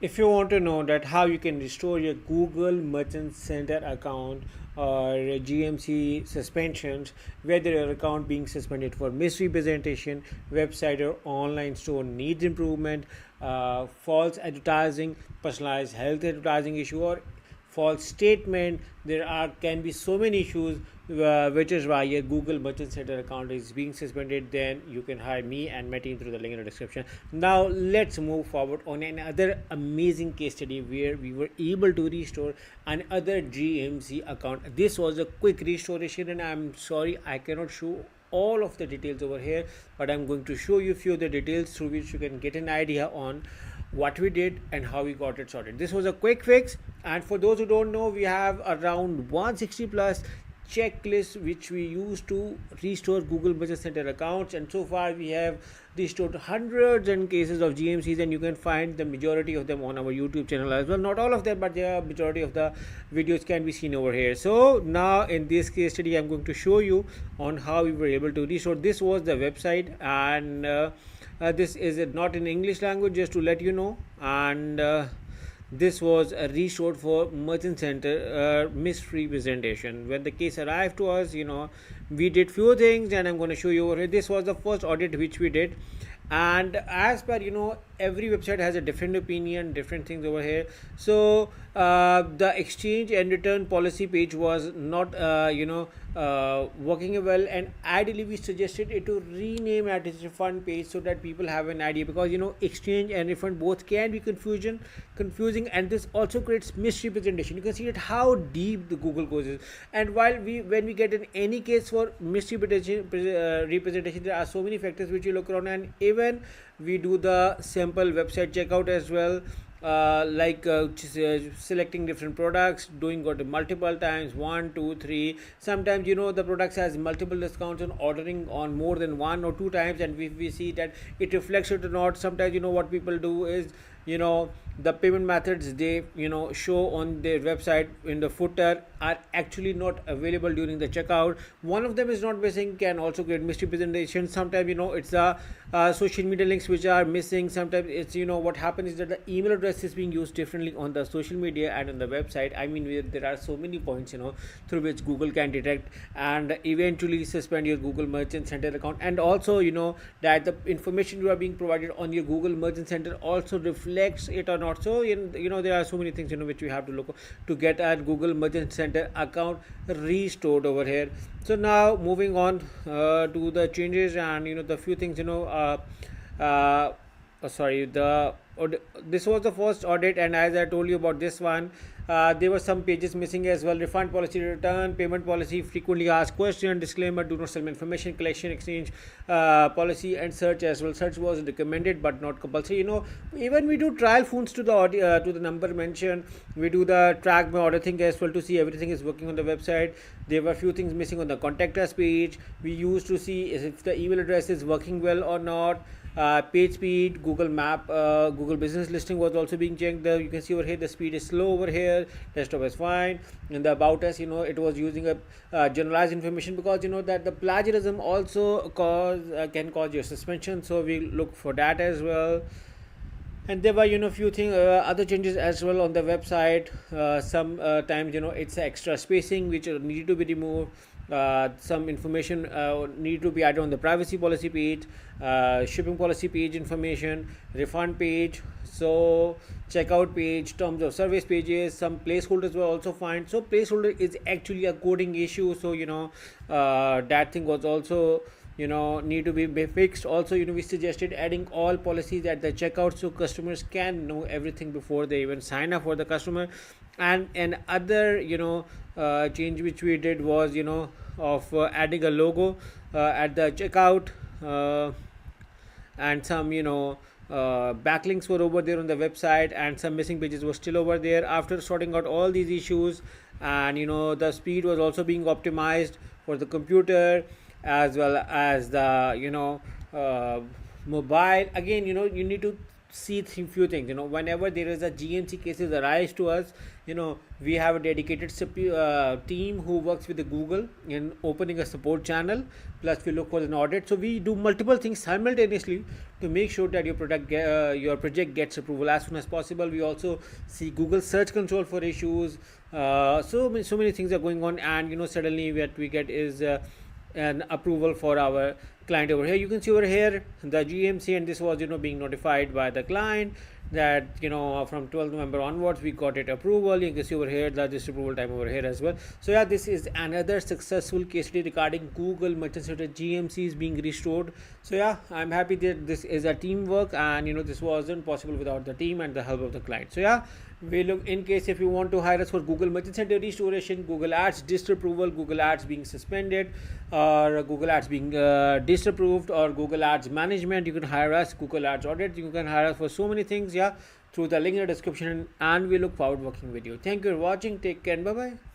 If you want to know that how you can restore your Google Merchant Center account or GMC suspensions, whether your account being suspended for misrepresentation, website or online store needs improvement, false advertising, personalized health advertising issue, or false statement, there are can be so many issues, which is why your Google Merchant Center account is being suspended, then you can hire me and my team through the link in the description. Now let's move forward on another amazing case study where we were able to restore another GMC account. This was a quick restoration, and I'm sorry I cannot show all of the details over here, but I'm going to show you a few of the details through which you can get an idea on what we did and how we got it sorted. This was a quick fix, and for those who don't know, we have around 160 plus checklists which we use to restore Google Business Center accounts, and so far we have restored hundreds and cases of GMCs, and you can find the majority of them on our YouTube channel as well. Not all of them, but the majority of the videos can be seen over here. So now in this case study, I'm going to show you on how we were able to restore. This was the website, and this is not in English language, just to let you know. And this was restored for Merchant Center misrepresentation. When the case arrived to us, we did few things, and I'm going to show you over here. This was the first audit which we did, and as per every website has a different opinion, different things over here. So the exchange and return policy page was not working well, and ideally we suggested it to rename at its refund page so that people have an idea, because exchange and refund both can be confusing, and this also creates misrepresentation. You can see that how deep the Google goes is. And when we get in any case for misrepresentation representation, there are so many factors which we look around, and even we do the sample website checkout as well, selecting different products, doing it multiple times, 1 2 3. Sometimes the products has multiple discounts on ordering on more than 1 or 2 times, and we see that it reflects it or not. Sometimes what people do is, the payment methods they show on their website in the footer are actually not available during the checkout. One of them is not missing, can also create misrepresentation. Sometimes it's the social media links which are missing. Sometimes it's what happens is that the email address is being used differently on the social media and on the website. I mean, there are so many points through which Google can detect and eventually suspend your Google Merchant Center account. And also that the information you are being provided on your Google Merchant Center also reflects it or not. So there are so many things which we have to look to get our Google Merchant Center account restored over here. So now moving on to the changes and the few things sorry, this was the first audit, and as I told you about this one, there were some pages missing as well. Refund policy, return payment policy, frequently asked question, disclaimer, do not sell information, collection, exchange policy, and search as well. Search was recommended but not compulsory. Even we do trial phones to the number mentioned. We do the track my order thing as well to see everything is working on the website. There were a few things missing on the contact us page. We used to see if the email address is working well or not. Page speed, Google Map, Google Business Listing was also being checked. You can see over here the speed is slow over here. Desktop is fine. And the about us, it was using a generalized information, because that the plagiarism also can cause your suspension. So we look for that as well. And there were few things other changes as well on the website. Sometimes it's extra spacing which need to be removed. Some information need to be added on the privacy policy page, shipping policy page information, refund page, so checkout page, terms of service pages. Some placeholders were also found. So placeholder is actually a coding issue, so that thing was also need to be fixed. Also we suggested adding all policies at the checkout so customers can know everything before they even sign up for the customer. And other change which we did was of adding a logo at the checkout, and some backlinks were over there on the website, and some missing pages were still over there. After sorting out all these issues, and the speed was also being optimized for the computer as well as the mobile. Again you need to see few things. Whenever there is a GMC cases arise to us, we have a dedicated team who works with the Google in opening a support channel. Plus we look for an audit, so we do multiple things simultaneously to make sure that your project gets approval as soon as possible. We also see Google search console for issues. So many things are going on, and suddenly what we get is an approval for our client. Over here you can see over here the GMC, and this was being notified by the client that from 12th November onwards we got it approval. You can see over here the disapproval time over here as well. So yeah, this is another successful case study regarding Google Merchant Center GMCs being restored. So yeah, I'm happy that this is a teamwork, and this wasn't possible without the team and the help of the client. So yeah, we look in case if you want to hire us for Google Merchant Center restoration, Google Ads disapproval, Google Ads being suspended, or Google Ads being disapproved, or Google Ads management, you can hire us. Google Ads audit, you can hire us for so many things, yeah, through the link in the description, and we look forward working with you. Thank you for watching. Take care and bye bye.